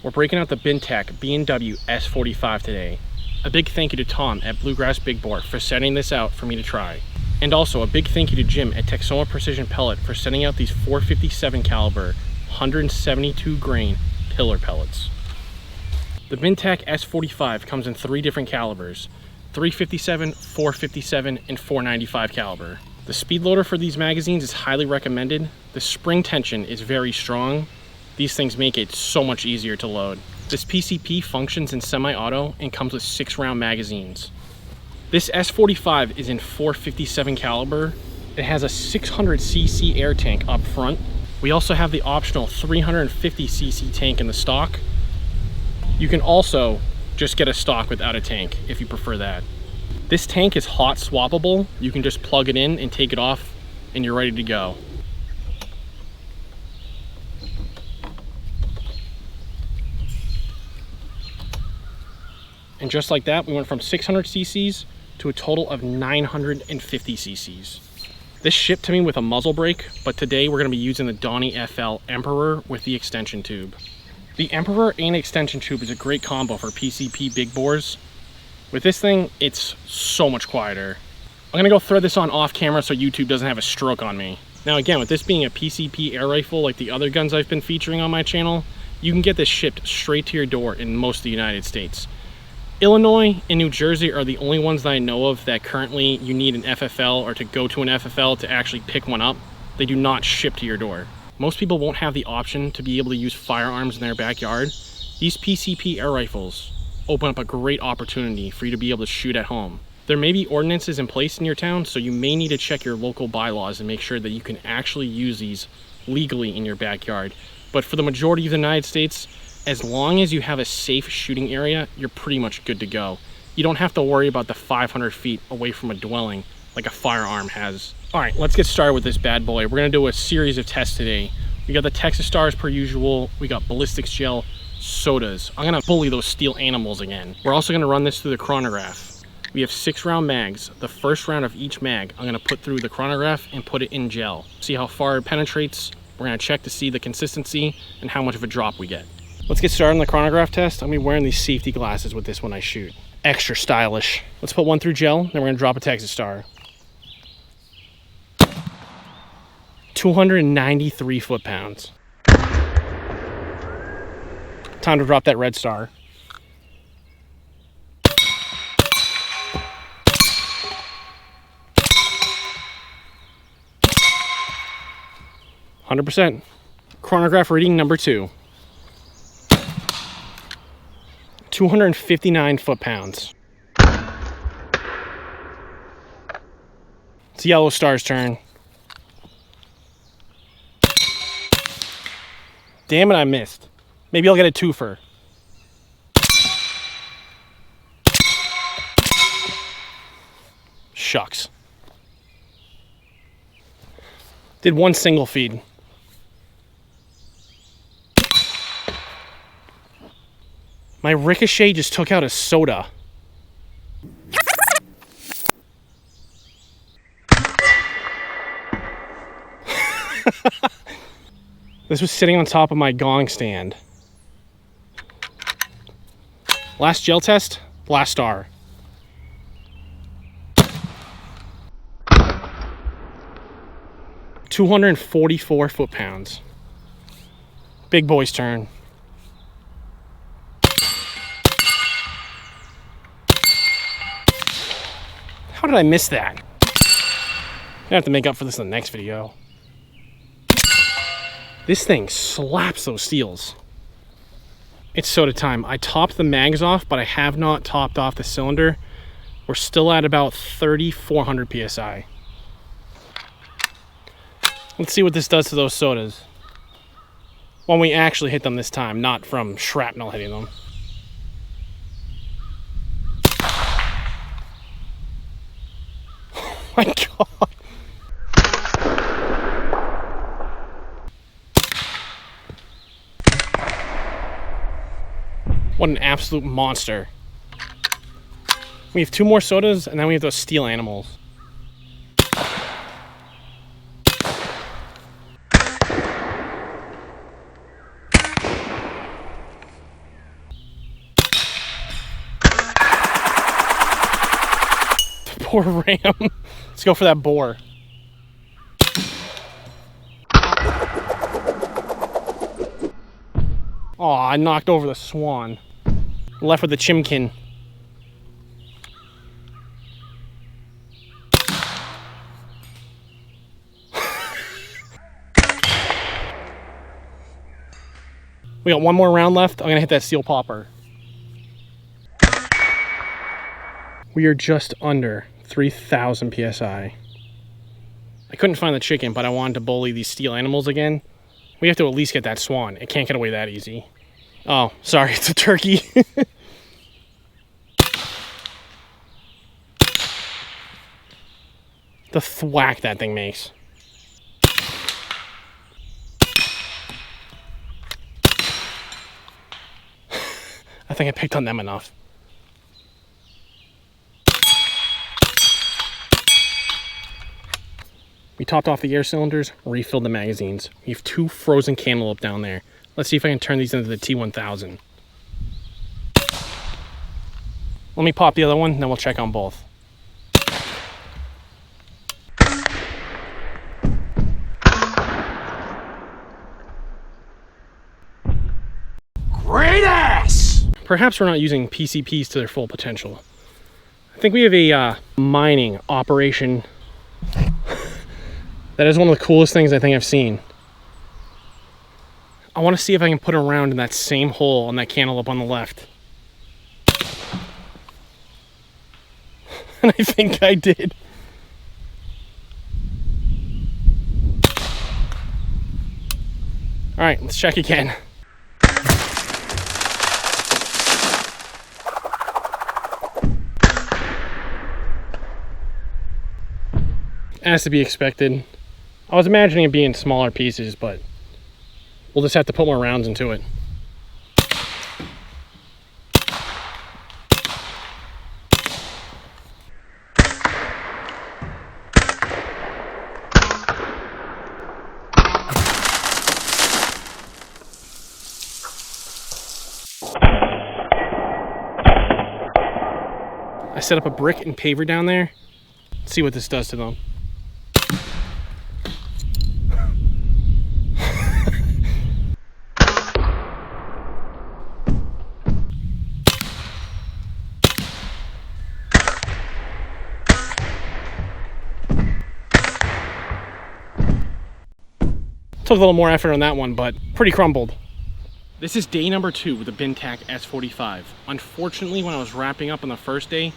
We're breaking out the BinTac B&W S45 today. A big thank you to Tom at Bluegrass Big Bore for sending this out for me to try. And also a big thank you to Jim at Texoma Precision Pellet for sending out these 457 caliber, 172 grain pillar pellets. The BinTac S45 comes in 3 different calibers, 357, 457, and 495 caliber. The speed loader for these magazines is highly recommended. The spring tension is very strong. These things make it so much easier to load. This PCP functions in semi-auto and comes with 6-round magazines. This S45 is in 457 caliber. It has a 600cc air tank up front. We also have the optional 350cc tank in the stock. You can also just get a stock without a tank if you prefer that. This tank is hot swappable. You can just plug it in and take it off and you're ready to go. And just like that, we went from 600 cc's to a total of 950 cc's. This shipped to me with a muzzle brake, but today we're going to be using the Donnie FL Emperor with the extension tube. The Emperor and extension tube is a great combo for PCP big bores. With this thing, it's so much quieter. I'm going to go thread this on off camera so YouTube doesn't have a stroke on me. Now again, with this being a PCP air rifle like the other guns I've been featuring on my channel, you can get this shipped straight to your door in most of the United States. Illinois and New Jersey are the only ones that I know of that currently you need an FFL or to go to an FFL to actually pick one up. They do not ship to your door. Most people won't have the option to be able to use firearms in their backyard. These PCP air rifles open up a great opportunity for you to be able to shoot at home. There may be ordinances in place in your town, so you may need to check your local bylaws and make sure that you can actually use these legally in your backyard. But for the majority of the United States, as long as you have a safe shooting area, you're pretty much good to go. You don't have to worry about the 500 feet away from a dwelling like a firearm has. All right, let's get started with this bad boy. We're gonna do a series of tests today. We got the Texas Stars per usual. We got ballistics gel, sodas. I'm gonna bully those steel animals again. We're also gonna run this through the chronograph. We have 6-round mags. The first round of each mag, I'm gonna put through the chronograph and put it in gel. See how far it penetrates. We're gonna check to see the consistency and how much of a drop we get. Let's get started on the chronograph test. I'm gonna be wearing these safety glasses with this when I shoot. Extra stylish. Let's put one through gel, then we're gonna drop a Texas Star. 293 foot-pounds. Time to drop that red star. %. Chronograph reading number 2. 259 foot-pounds. It's Yellow Star's turn. Damn it, I missed. Maybe I'll get a twofer. Shucks. Did one single feed. My ricochet just took out a soda. This was sitting on top of my gong stand. Last gel test, last star. $244 foot-pounds. Big boy's turn. How did I miss that? I'm gonna have to make up for this in the next video. This thing slaps those steels. It's soda time. I topped the mags off, but I have not topped off the cylinder. We're still at about 3,400 PSI. Let's see what this does to those sodas when we actually hit them this time, not from shrapnel hitting them. Oh my God. What an absolute monster. We have 2 more sodas, and then we have those steel animals. Poor ram. Let's go for that boar. Oh, I knocked over the swan. Left with the chimkin. We got one more round left. I'm gonna hit that seal popper. We are just under 3,000 PSI. I couldn't find the chicken, but I wanted to bully these steel animals again. We have to at least get that swan. It can't get away that easy. Oh, sorry, it's a turkey. The thwack that thing makes. I think I picked on them enough. We topped off the air cylinders, refilled the magazines. We have 2 frozen cantaloupe down there. Let's see if I can turn these into the T1000. Let me pop the other one, then we'll check on both. Great ass! Perhaps we're not using PCPs to their full potential. I think we have a mining operation that is one of the coolest things I think I've seen. I want to see if I can put a round in that same hole on that cantaloupe on the left. And I think I did. All right, let's check again. As to be expected. I was imagining it being smaller pieces, but we'll just have to put more rounds into it. I set up a brick and paver down there. Let's see what this does to them. Took a little more effort on that one, but pretty crumbled. This is day number 2 with the BinTac S45. Unfortunately, when I was wrapping up on the first day,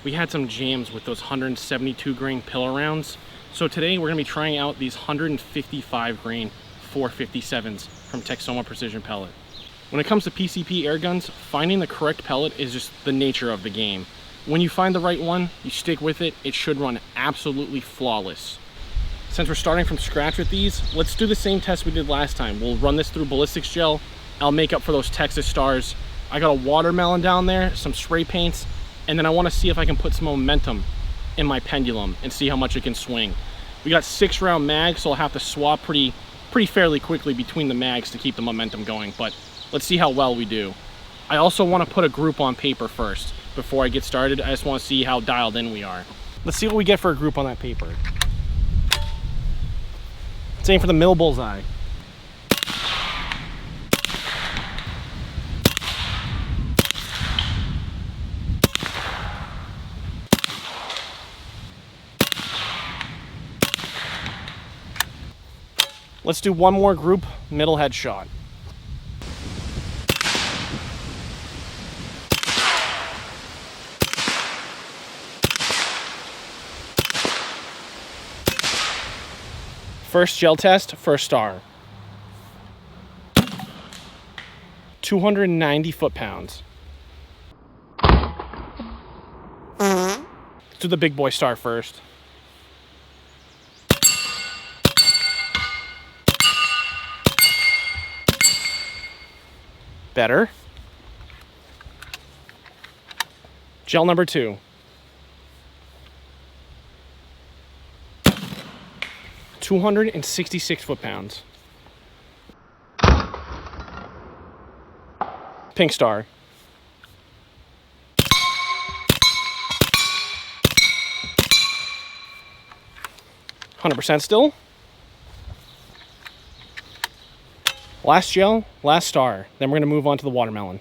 we had some jams with those 172 grain pillar rounds. So today we're gonna be trying out these 155 grain 457s from Texoma Precision Pellet. When it comes to PCP air guns, finding the correct pellet is just the nature of the game. When you find the right one, you stick with it, it should run absolutely flawless. Since we're starting from scratch with these, let's do the same test we did last time. We'll run this through ballistics gel. I'll make up for those Texas stars. I got a watermelon down there, some spray paints, and then I want to see if I can put some momentum in my pendulum and see how much it can swing. We got 6-round mags, so I'll have to swap pretty fairly quickly between the mags to keep the momentum going, but let's see how well we do. I also want to put a group on paper first before I get started. I just want to see how dialed in we are. Let's see what we get for a group on that paper. Let's aim for the middle bullseye. Let's do one more group, middle headshot. First gel test, first star. 290 foot-pounds. Let's do the big boy star first. Better. Gel number 2. 266 foot-pounds. Pink star. 100% still. Last gel, last star. Then we're gonna move on to the watermelon.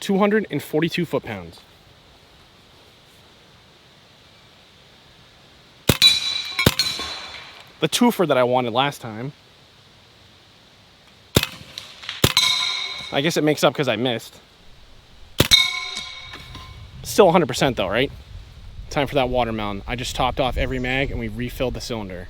$242 foot-pounds. The twofer that I wanted last time. I guess it makes up because I missed. Still 100% though, right? Time for that watermelon. I just topped off every mag and we refilled the cylinder.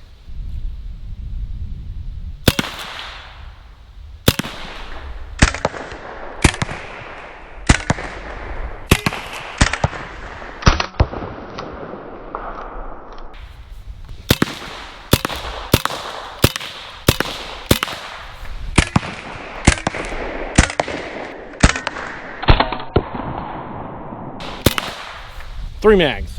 Three mags.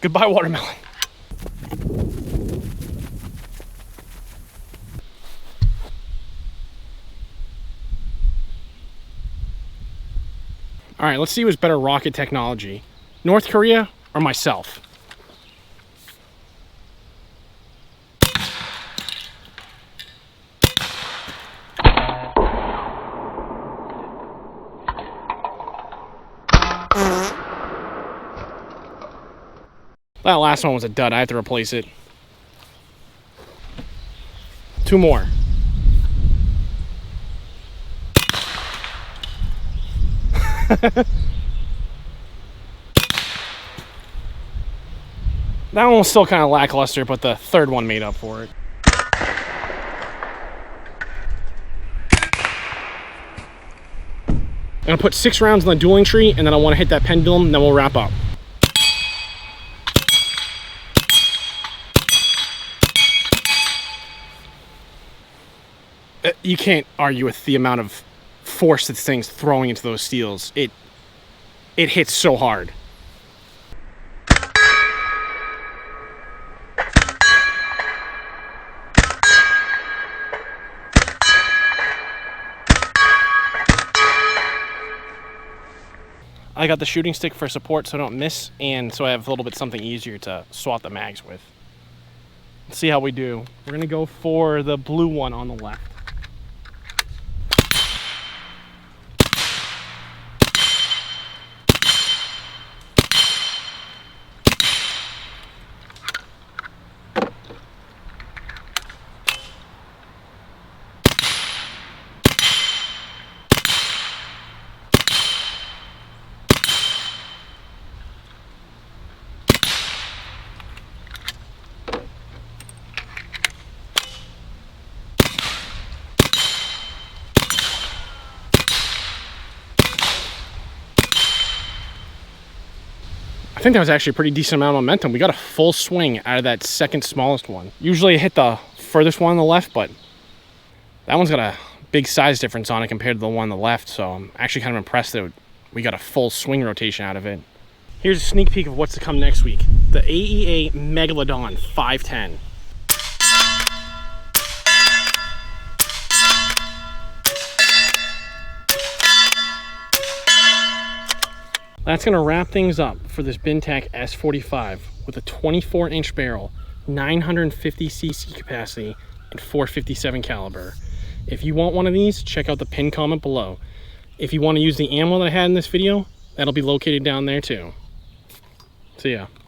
Goodbye, watermelon. All right, let's see who's better rocket technology. North Korea or myself? That last one was a dud. I have to replace it. Two more. That one was still kind of lackluster, but the third one made up for it. I'm gonna put 6 rounds on the dueling tree, and then I want to hit that pendulum, and then we'll wrap up. You can't argue with the amount of force that thing's throwing into those steels. It hits so hard. I got the shooting stick for support so I don't miss, and so I have a little bit something easier to swap the mags with. Let's see how we do. We're gonna go for the blue one on the left. I think that was actually a pretty decent amount of momentum. We got a full swing out of that second smallest one. Usually I hit the furthest one on the left, but that one's got a big size difference on it compared to the one on the left, so I'm actually kind of impressed that we got a full swing rotation out of it. Here's a sneak peek of what's to come next week. The AEA Megalodon 510. That's going to wrap things up for this BinTac S45 with a 24-inch barrel, 950cc capacity, and 457 caliber. If you want one of these, check out the pinned comment below. If you want to use the ammo that I had in this video, that'll be located down there too. See ya.